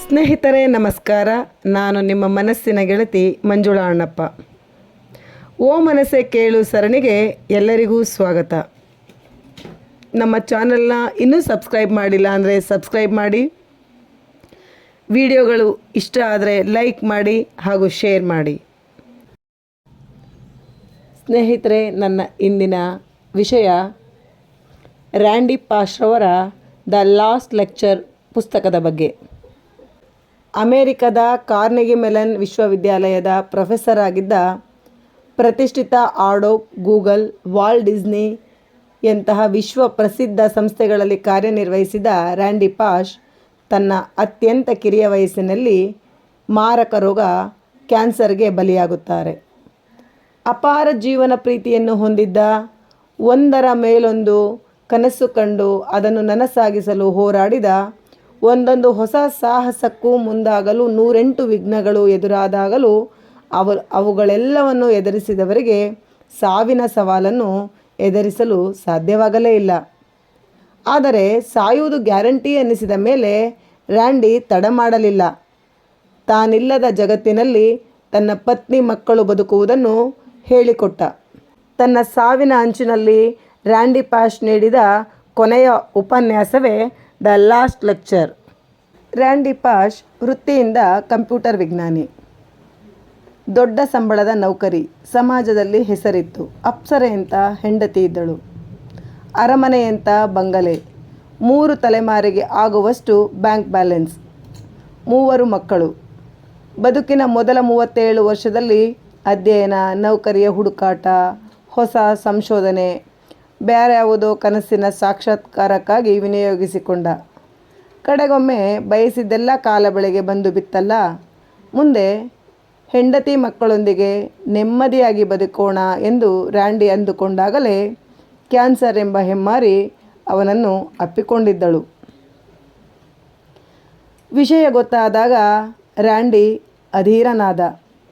ಸ್ನೇಹಿತರೆ ನಮಸ್ಕಾರ. ನಾನು ನಿಮ್ಮ ಮನಸ್ಸಿನ ಗೆಳತಿ ಮಂಜುಳಾ ಅಣ್ಣಪ್ಪ. ಓ ಮನಸ್ಸೇ ಕೇಳು ಸರಣಿಗೆ ಎಲ್ಲರಿಗೂ ಸ್ವಾಗತ. ನಮ್ಮ ಚಾನಲ್ನ ಇನ್ನೂ ಸಬ್ಸ್ಕ್ರೈಬ್ ಮಾಡಿಲ್ಲ ಅಂದರೆ ಸಬ್ಸ್ಕ್ರೈಬ್ ಮಾಡಿ, ವಿಡಿಯೋಗಳು ಇಷ್ಟ ಆದರೆ ಲೈಕ್ ಮಾಡಿ ಹಾಗೂ ಶೇರ್ ಮಾಡಿ. ಸ್ನೇಹಿತರೆ, ನನ್ನ ಇಂದಿನ ವಿಷಯ ರ್ಯಾಂಡಿ ಪಾಶ್ ರವರ ದ ಲಾಸ್ಟ್ ಲೆಕ್ಚರ್ ಪುಸ್ತಕದ ಬಗ್ಗೆ. ಅಮೇರಿಕದ ಕಾರ್ನೆಗಿ ಮೆಲನ್ ವಿಶ್ವವಿದ್ಯಾಲಯದ ಪ್ರೊಫೆಸರ್ ಆಗಿದ್ದ ಪ್ರತಿಷ್ಠಿತ ಆಡೋಬ್, ಗೂಗಲ್, ವಾಲ್ಟ್ ಡಿಸ್ನಿ ಯಂತಹ ವಿಶ್ವ ಪ್ರಸಿದ್ಧ ಸಂಸ್ಥೆಗಳಲ್ಲಿ ಕಾರ್ಯನಿರ್ವಹಿಸಿದ ರ್ಯಾಂಡಿ ಪಾಶ್ ತನ್ನ ಅತ್ಯಂತ ಕಿರಿಯ ವಯಸ್ಸಿನಲ್ಲಿ ಮಾರಕ ರೋಗ ಕ್ಯಾನ್ಸರ್ಗೆ ಬಲಿಯಾಗುತ್ತಾರೆ. ಅಪಾರ ಜೀವನ ಪ್ರೀತಿಯನ್ನು ಹೊಂದಿದ್ದ, ಒಂದರ ಮೇಲೊಂದು ಕನಸು ಕಂಡು ಅದನ್ನು ನನಸಾಗಿಸಲು ಹೋರಾಡಿದ, ಒಂದೊಂದು ಹೊಸ ಸಾಹಸಕ್ಕೂ ಮುಂದಾಗಲು 108 ವಿಘ್ನಗಳು ಎದುರಾದಾಗಲೂ ಅವುಗಳೆಲ್ಲವನ್ನು ಎದುರಿಸಿದವರಿಗೆ ಸಾವಿನ ಸವಾಲನ್ನು ಎದುರಿಸಲು ಸಾಧ್ಯವಾಗಲೇ ಇಲ್ಲ. ಆದರೆ ಸಾಯುವುದು ಗ್ಯಾರಂಟಿ ಎನ್ನಿಸಿದ ಮೇಲೆ ರ್ಯಾಂಡಿ ತಡ ಮಾಡಲಿಲ್ಲ. ತಾನಿಲ್ಲದ ಜಗತ್ತಿನಲ್ಲಿ ತನ್ನ ಪತ್ನಿ ಮಕ್ಕಳು ಬದುಕುವುದನ್ನು ಹೇಳಿಕೊಟ್ಟ. ತನ್ನ ಸಾವಿನ ಅಂಚಿನಲ್ಲಿ ರ್ಯಾಂಡಿ ಪಾಶ್ ನೀಡಿದ ಕೊನೆಯ ಉಪನ್ಯಾಸವೇ the last lecture. Randy Pausch ವೃತ್ತಿಯಿಂದ ಕಂಪ್ಯೂಟರ್ ವಿಜ್ಞಾನಿ. ದೊಡ್ಡ ಸಂಬಳದ ನೌಕರಿ, ಸಮಾಜದಲ್ಲಿ ಹೆಸರಿತ್ತು. ಅಪ್ಸರೆಯಂಥ ಹೆಂಡತಿ ಇದ್ದಳು. ಅರಮನೆಯಂಥ ಬಂಗಲೆ, 3 ತಲೆಮಾರಿಗೆ ಆಗುವಷ್ಟು ಬ್ಯಾಂಕ್ ಬ್ಯಾಲೆನ್ಸ್, 3 ಮಕ್ಕಳು. ಬದುಕಿನ ಮೊದಲ 37 ವರ್ಷದಲ್ಲಿ ಅಧ್ಯಯನ, ನೌಕರಿಯ ಹುಡುಕಾಟ, ಹೊಸ ಸಂಶೋಧನೆ, ಬೇರ್ಯಾವುದೋ ಕನಸಿನ ಸಾಕ್ಷಾತ್ಕಾರಕ್ಕಾಗಿ ವಿನಿಯೋಗಿಸಿಕೊಂಡ. ಕಡೆಗೊಮ್ಮೆ ಬಯಸಿದ್ದೆಲ್ಲ ಕಾಲ ಬೆಳೆಗೆ ಬಂದು ಬಿತ್ತಲ್ಲ. ಮುಂದೆ ಹೆಂಡತಿ ಮಕ್ಕಳೊಂದಿಗೆ ನೆಮ್ಮದಿಯಾಗಿ ಬದುಕೋಣ ಎಂದು ರ್ಯಾಂಡಿ ಅಂದುಕೊಂಡಾಗಲೇ ಕ್ಯಾನ್ಸರ್ ಎಂಬ ಹೆಮ್ಮಾರಿ ಅವನನ್ನು ಅಪ್ಪಿಕೊಂಡಿದ್ದಳು. ವಿಷಯ ಗೊತ್ತಾದಾಗ ರ್ಯಾಂಡಿ ಅಧೀರನಾದ.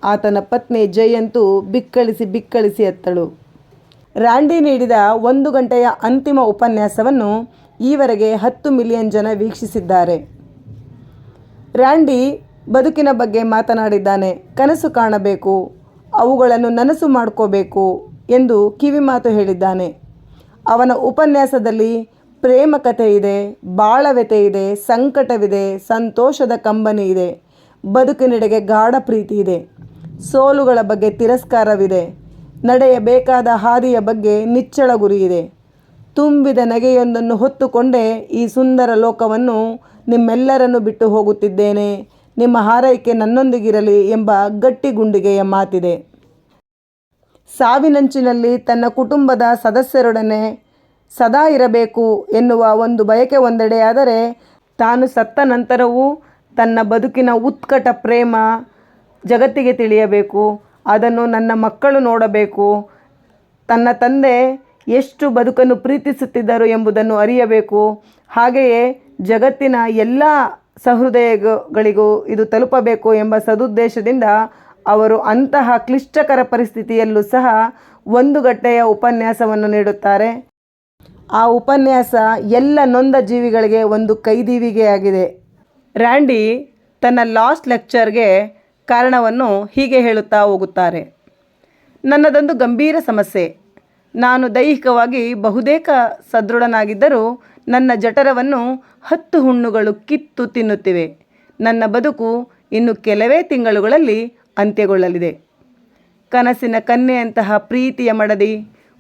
ಆತನ ಪತ್ನಿ ಜಯಂತು ಬಿಕ್ಕಳಿಸಿ ಅತ್ತಳು. ರ್ಯಾಂಡಿ ನೀಡಿದ 1 ಗಂಟೆಯ ಅಂತಿಮ ಉಪನ್ಯಾಸವನ್ನು ಈವರೆಗೆ 10 ಮಿಲಿಯನ್ ಜನ ವೀಕ್ಷಿಸಿದ್ದಾರೆ. ರ್ಯಾಂಡಿ ಬದುಕಿನ ಬಗ್ಗೆ ಮಾತನಾಡಿದ್ದಾನೆ. ಕನಸು ಕಾಣಬೇಕು, ಅವುಗಳನ್ನು ನನಸು ಮಾಡ್ಕೋಬೇಕು ಎಂದು ಕಿವಿಮಾತು ಹೇಳಿದ್ದಾನೆ. ಅವನ ಉಪನ್ಯಾಸದಲ್ಲಿ ಪ್ರೇಮ ಕಥೆ ಇದೆ, ಬಾಳವ್ಯತೆ ಇದೆ, ಸಂಕಟವಿದೆ, ಸಂತೋಷದ ಕಂಬನಿ ಇದೆ, ಬದುಕಿನೆಡೆಗೆ ಗಾಢ ಪ್ರೀತಿ ಇದೆ, ಸೋಲುಗಳ ಬಗ್ಗೆ ತಿರಸ್ಕಾರವಿದೆ, ನಡೆಯಬೇಕಾದ ಹಾದಿಯ ಬಗ್ಗೆ ನಿಚ್ಚಳ ಗುರಿ ಇದೆ. ತುಂಬಿದ ನಗೆಯೊಂದನ್ನು ಹೊತ್ತುಕೊಂಡೇ ಈ ಸುಂದರ ಲೋಕವನ್ನು ನಿಮ್ಮೆಲ್ಲರನ್ನು ಬಿಟ್ಟು ಹೋಗುತ್ತಿದ್ದೇನೆ. ನಿಮ್ಮ ಹಾರೈಕೆ ನನ್ನೊಂದಿಗಿರಲಿ ಎಂಬ ಗಟ್ಟಿಗುಂಡಿಗೆಯ ಮಾತಿದೆ. ಸಾವಿನಂಚಿನಲ್ಲಿ ತನ್ನ ಕುಟುಂಬದ ಸದಸ್ಯರೊಡನೆ ಸದಾ ಇರಬೇಕು ಎನ್ನುವ ಒಂದು ಬಯಕೆ ಒಂದೆಡೆಯಾದರೆ, ತಾನು ಸತ್ತ ನಂತರವೂ ತನ್ನ ಬದುಕಿನ ಉತ್ಕಟ ಪ್ರೇಮ ಜಗತ್ತಿಗೆ ತಿಳಿಯಬೇಕು, ಅದನ್ನು ನನ್ನ ಮಕ್ಕಳು ನೋಡಬೇಕು, ತನ್ನ ತಂದೆ ಎಷ್ಟು ಬದುಕನ್ನು ಪ್ರೀತಿಸುತ್ತಿದ್ದರು ಎಂಬುದನ್ನು ಅರಿಯಬೇಕು, ಹಾಗೆಯೇ ಜಗತ್ತಿನ ಎಲ್ಲ ಸಹೃದಯಗಳಿಗೂ ಇದು ತಲುಪಬೇಕು ಎಂಬ ಸದುದ್ದೇಶದಿಂದ ಅವರು ಅಂತಹ ಕ್ಲಿಷ್ಟಕರ ಪರಿಸ್ಥಿತಿಯಲ್ಲೂ ಸಹ 1 ಗಂಟೆಯ ಉಪನ್ಯಾಸವನ್ನು ನೀಡುತ್ತಾರೆ. ಆ ಉಪನ್ಯಾಸ ಎಲ್ಲ ನೊಂದ ಜೀವಿಗಳಿಗೆ ಒಂದು ಕೈದೀವಿಗೆಯಾಗಿದೆ. ರ್ಯಾಂಡಿ ತನ್ನ ಲಾಸ್ಟ್ ಲೆಕ್ಚರ್ಗೆ ಕಾರಣವನ್ನು ಹೀಗೆ ಹೇಳುತ್ತಾ ಹೋಗುತ್ತಾರೆ. ನನ್ನದೊಂದು ಗಂಭೀರ ಸಮಸ್ಯೆ. ನಾನು ದೈಹಿಕವಾಗಿ ಬಹುತೇಕ ಸದೃಢನಾಗಿದ್ದರೂ ನನ್ನ ಜಠರವನ್ನು 10 ಹುಣ್ಣುಗಳು ಕಿತ್ತು ತಿನ್ನುತ್ತಿವೆ. ನನ್ನ ಬದುಕು ಇನ್ನು ಕೆಲವೇ ತಿಂಗಳುಗಳಲ್ಲಿ ಅಂತ್ಯಗೊಳ್ಳಲಿದೆ. ಕನಸಿನ ಕನ್ಯೆಯಂತಹ ಪ್ರೀತಿಯ ಮಡದಿ,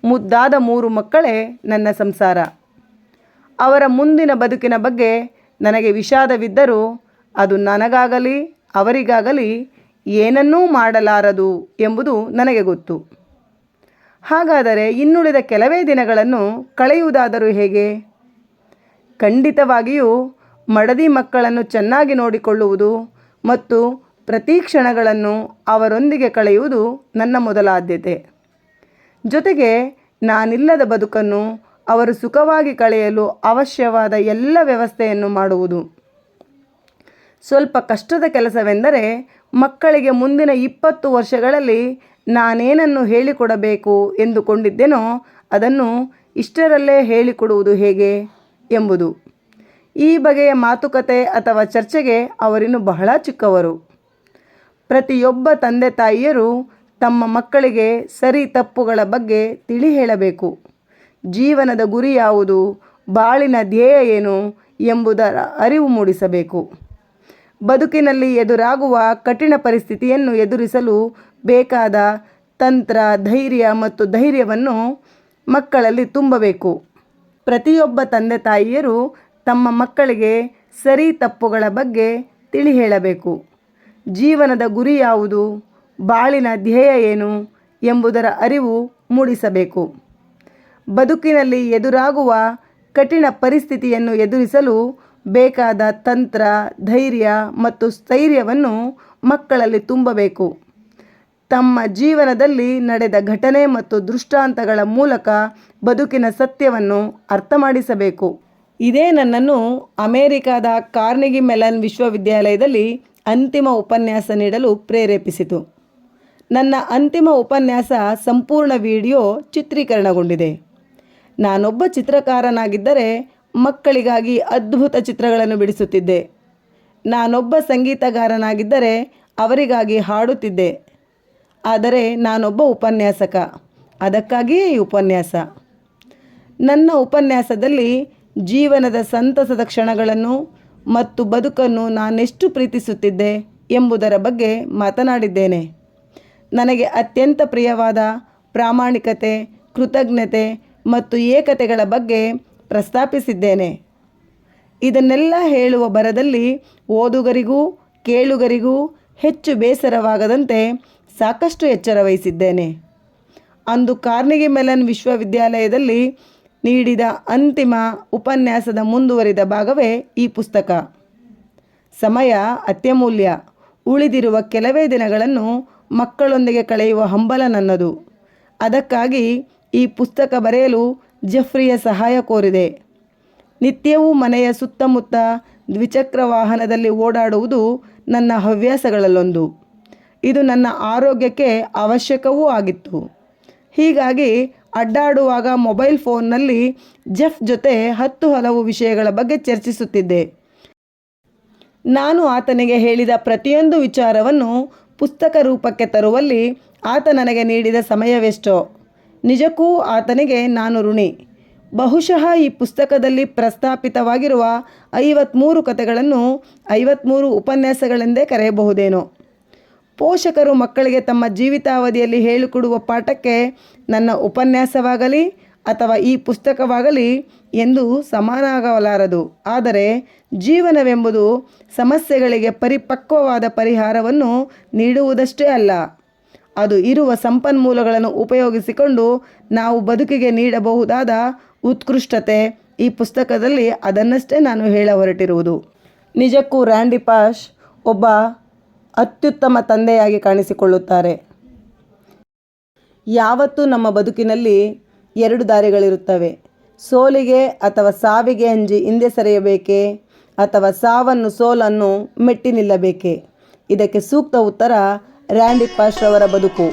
ಮುದ್ದಾದ 3 ಮಕ್ಕಳೇ ನನ್ನ ಸಂಸಾರ. ಅವರ ಮುಂದಿನ ಬದುಕಿನ ಬಗ್ಗೆ ನನಗೆ ವಿಷಾದವಿದ್ದರೂ ಅದು ನನಗಾಗಲಿ ಅವರಿಗಾಗಲಿ ಏನನ್ನೂ ಮಾಡಲಾರದು ಎಂಬುದು ನನಗೆ ಗೊತ್ತು. ಹಾಗಾದರೆ ಇನ್ನುಳಿದ ಕೆಲವೇ ದಿನಗಳನ್ನು ಕಳೆಯುವುದಾದರೂ ಹೇಗೆ? ಖಂಡಿತವಾಗಿಯೂ ಮಡದಿ ಮಕ್ಕಳನ್ನು ಚೆನ್ನಾಗಿ ನೋಡಿಕೊಳ್ಳುವುದು ಮತ್ತು ಪ್ರತಿ ಕ್ಷಣಗಳನ್ನು ಅವರೊಂದಿಗೆ ಕಳೆಯುವುದು ನನ್ನ ಮೊದಲ ಆದ್ಯತೆ. ಜೊತೆಗೆ ನಾನಿಲ್ಲದ ಬದುಕನ್ನು ಅವರು ಸುಖವಾಗಿ ಕಳೆಯಲು ಅವಶ್ಯವಾದ ಎಲ್ಲ ವ್ಯವಸ್ಥೆಯನ್ನು ಮಾಡುವುದು. ಸ್ವಲ್ಪ ಕಷ್ಟದ ಕೆಲಸವೆಂದರೆ ಮಕ್ಕಳಿಗೆ ಮುಂದಿನ 20 ವರ್ಷಗಳಲ್ಲಿ ನಾನೇನನ್ನು ಹೇಳಿಕೊಡಬೇಕು ಎಂದುಕೊಂಡಿದ್ದೇನೋ ಅದನ್ನು ಇಷ್ಟರಲ್ಲೇ ಹೇಳಿಕೊಡುವುದು ಹೇಗೆ ಎಂಬುದು. ಈ ಬಗೆಯ ಮಾತುಕತೆ ಅಥವಾ ಚರ್ಚೆಗೆ ಅವರಿನ್ನು ಬಹಳ ಚಿಕ್ಕವರು. ಪ್ರತಿಯೊಬ್ಬ ತಂದೆ ತಾಯಿಯರು ತಮ್ಮ ಮಕ್ಕಳಿಗೆ ಸರಿ ತಪ್ಪುಗಳ ಬಗ್ಗೆ ತಿಳಿ ಹೇಳಬೇಕು. ಜೀವನದ ಗುರಿ ಯಾವುದು, ಬಾಳಿನ ಧ್ಯೇಯ ಏನು ಎಂಬುದರ ಅರಿವು ಮೂಡಿಸಬೇಕು. ಬದುಕಿನಲ್ಲಿ ಎದುರಾಗುವ ಕಠಿಣ ಪರಿಸ್ಥಿತಿಯನ್ನು ಎದುರಿಸಲು ಬೇಕಾದ ತಂತ್ರ, ಧೈರ್ಯ ಮತ್ತು ಧೈರ್ಯವನ್ನು ಮಕ್ಕಳಲ್ಲಿ ತುಂಬಬೇಕು. ಪ್ರತಿಯೊಬ್ಬ ತಂದೆ ತಾಯಿಯರು ತಮ್ಮ ಮಕ್ಕಳಿಗೆ ಸರಿ ತಪ್ಪುಗಳ ಬಗ್ಗೆ ತಿಳಿ ಹೇಳಬೇಕು. ಜೀವನದ ಗುರಿ ಯಾವುದು, ಬಾಳಿನ ಧ್ಯೇಯ ಏನು ಎಂಬುದರ ಅರಿವು ಮೂಡಿಸಬೇಕು. ಬದುಕಿನಲ್ಲಿ ಎದುರಾಗುವ ಕಠಿಣ ಪರಿಸ್ಥಿತಿಯನ್ನು ಎದುರಿಸಲು ಬೇಕಾದ ತಂತ್ರ, ಧೈರ್ಯ ಮತ್ತು ಸ್ಥೈರ್ಯವನ್ನು ಮಕ್ಕಳಲ್ಲಿ ತುಂಬಬೇಕು. ತಮ್ಮ ಜೀವನದಲ್ಲಿ ನಡೆದ ಘಟನೆ ಮತ್ತು ದೃಷ್ಟಾಂತಗಳ ಮೂಲಕ ಬದುಕಿನ ಸತ್ಯವನ್ನು ಅರ್ಥ ಮಾಡಿಸಬೇಕು. ಇದೇ ನನ್ನನ್ನು ಅಮೆರಿಕಾದ ಕಾರ್ನೆಗಿ ಮೆಲನ್ ವಿಶ್ವವಿದ್ಯಾಲಯದಲ್ಲಿ ಅಂತಿಮ ಉಪನ್ಯಾಸ ನೀಡಲು ಪ್ರೇರೇಪಿಸಿತು. ನನ್ನ ಅಂತಿಮ ಉಪನ್ಯಾಸ ಸಂಪೂರ್ಣ ವಿಡಿಯೋ ಚಿತ್ರೀಕರಣಗೊಂಡಿದೆ. ನಾನೊಬ್ಬ ಚಿತ್ರಕಾರನಾಗಿದ್ದರೆ ಮಕ್ಕಳಿಗಾಗಿ ಅದ್ಭುತ ಚಿತ್ರಗಳನ್ನು ಬಿಡಿಸುತ್ತಿದ್ದೆ. ನಾನೊಬ್ಬ ಸಂಗೀತಗಾರನಾಗಿದ್ದರೆ ಅವರಿಗಾಗಿ ಹಾಡುತ್ತಿದ್ದೆ. ಆದರೆ ನಾನೊಬ್ಬ ಉಪನ್ಯಾಸಕ, ಅದಕ್ಕಾಗಿಯೇ ಈ ಉಪನ್ಯಾಸ. ನನ್ನ ಉಪನ್ಯಾಸದಲ್ಲಿ ಜೀವನದ ಸಂತಸದ ಕ್ಷಣಗಳನ್ನು ಮತ್ತು ಬದುಕನ್ನು ನಾನೆಷ್ಟು ಪ್ರೀತಿಸುತ್ತಿದ್ದೆ ಎಂಬುದರ ಬಗ್ಗೆ ಮಾತನಾಡಿದ್ದೇನೆ. ನನಗೆ ಅತ್ಯಂತ ಪ್ರಿಯವಾದ ಪ್ರಾಮಾಣಿಕತೆ, ಕೃತಜ್ಞತೆ ಮತ್ತು ಏಕತೆಗಳ ಬಗ್ಗೆ ಪ್ರಸ್ತಾಪಿಸಿದ್ದೇನೆ. ಇದನ್ನೆಲ್ಲ ಹೇಳುವ ಭರದಲ್ಲಿ ಓದುಗರಿಗೂ ಕೇಳುಗರಿಗೂ ಹೆಚ್ಚು ಬೇಸರವಾಗದಂತೆ ಸಾಕಷ್ಟು ಎಚ್ಚರ ವಹಿಸಿದ್ದೇನೆ. ಅಂದು ಕಾರ್ನೆಗಿ ಮೆಲನ್ ವಿಶ್ವವಿದ್ಯಾಲಯದಲ್ಲಿ ನೀಡಿದ ಅಂತಿಮ ಉಪನ್ಯಾಸದ ಮುಂದುವರಿದ ಭಾಗವೇ ಈ ಪುಸ್ತಕ. ಸಮಯ ಅತ್ಯಮೂಲ್ಯ. ಉಳಿದಿರುವ ಕೆಲವೇ ದಿನಗಳನ್ನು ಮಕ್ಕಳೊಂದಿಗೆ ಕಳೆಯುವ ಹಂಬಲ ನನ್ನದು. ಅದಕ್ಕಾಗಿ ಈ ಪುಸ್ತಕ ಬರೆಯಲು ಜೆಫ್ರಿಯ ಸಹಾಯ ಕೋರಿದೆ. ನಿತ್ಯವೂ ಮನೆಯ ಸುತ್ತಮುತ್ತ ದ್ವಿಚಕ್ರ ವಾಹನದಲ್ಲಿ ಓಡಾಡುವುದು ನನ್ನ ಹವ್ಯಾಸಗಳಲ್ಲೊಂದು. ಇದು ನನ್ನ ಆರೋಗ್ಯಕ್ಕೆ ಅವಶ್ಯಕವೂ ಆಗಿತ್ತು. ಹೀಗಾಗಿ ಅಡ್ಡಾಡುವಾಗ ಮೊಬೈಲ್ ಫೋನ್ನಲ್ಲಿ ಜೆಫ್ ಜೊತೆ ಹಲವು ವಿಷಯಗಳ ಬಗ್ಗೆ ಚರ್ಚಿಸುತ್ತಿದ್ದೆ. ನಾನು ಆತನಿಗೆ ಹೇಳಿದ ಪ್ರತಿಯೊಂದು ವಿಚಾರವನ್ನು ಪುಸ್ತಕ ರೂಪಕ್ಕೆ ತರುವಲ್ಲಿ ಆತ ನನಗೆ ನೀಡಿದ ಸಮಯವೆಷ್ಟೋ. ನಿಜಕ್ಕೂ ಆತನಿಗೆ ನಾನು ಋಣಿ. ಬಹುಶಃ ಈ ಪುಸ್ತಕದಲ್ಲಿ ಪ್ರಸ್ತಾಪಿತವಾಗಿರುವ 53 ಕಥೆಗಳನ್ನು 53 ಉಪನ್ಯಾಸಗಳೆಂದೇ ಕರೆಯಬಹುದೇನೋ. ಪೋಷಕರು ಮಕ್ಕಳಿಗೆ ತಮ್ಮ ಜೀವಿತಾವಧಿಯಲ್ಲಿ ಹೇಳಿಕೊಡುವ ಪಾಠಕ್ಕೆ ನನ್ನ ಉಪನ್ಯಾಸವಾಗಲಿ ಅಥವಾ ಈ ಪುಸ್ತಕವಾಗಲಿ ಎಂದು ಸಮಾನಾಗಲಾರದು. ಆದರೆ ಜೀವನವೆಂಬುದು ಸಮಸ್ಯೆಗಳಿಗೆ ಪರಿಪಕ್ವವಾದ ಪರಿಹಾರವನ್ನು ನೀಡುವುದಷ್ಟೇ ಅಲ್ಲ, ಅದು ಇರುವ ಸಂಪನ್ಮೂಲಗಳನ್ನು ಉಪಯೋಗಿಸಿಕೊಂಡು ನಾವು ಬದುಕಿಗೆ ನೀಡಬಹುದಾದ ಉತ್ಕೃಷ್ಟತೆ. ಈ ಪುಸ್ತಕದಲ್ಲಿ ಅದನ್ನಷ್ಟೇ ನಾನು ಹೇಳ ಹೊರಟಿರುವುದು. ನಿಜಕ್ಕೂ ರ್ಯಾಂಡಿ ಪಾಷ್ ಒಬ್ಬ ಅತ್ಯುತ್ತಮ ತಂದೆಯಾಗಿ ಕಾಣಿಸಿಕೊಳ್ಳುತ್ತಾರೆ. ಯಾವತ್ತೂ ನಮ್ಮ ಬದುಕಿನಲ್ಲಿ 2 ದಾರಿಗಳಿರುತ್ತವೆ. ಸೋಲಿಗೆ ಅಥವಾ ಸಾವಿಗೆ ಅಂಜಿ ಹಿಂದೆ ಸರಿಯಬೇಕೇ ಅಥವಾ ಸಾವನ್ನು ಸೋಲನ್ನು ಮೆಟ್ಟಿ ನಿಲ್ಲಬೇಕೇ? ಇದಕ್ಕೆ ಸೂಕ್ತ ಉತ್ತರ ರ್ಯಾಂಡಿ ಪಾಷ್ ರವರ ಬದುಕು.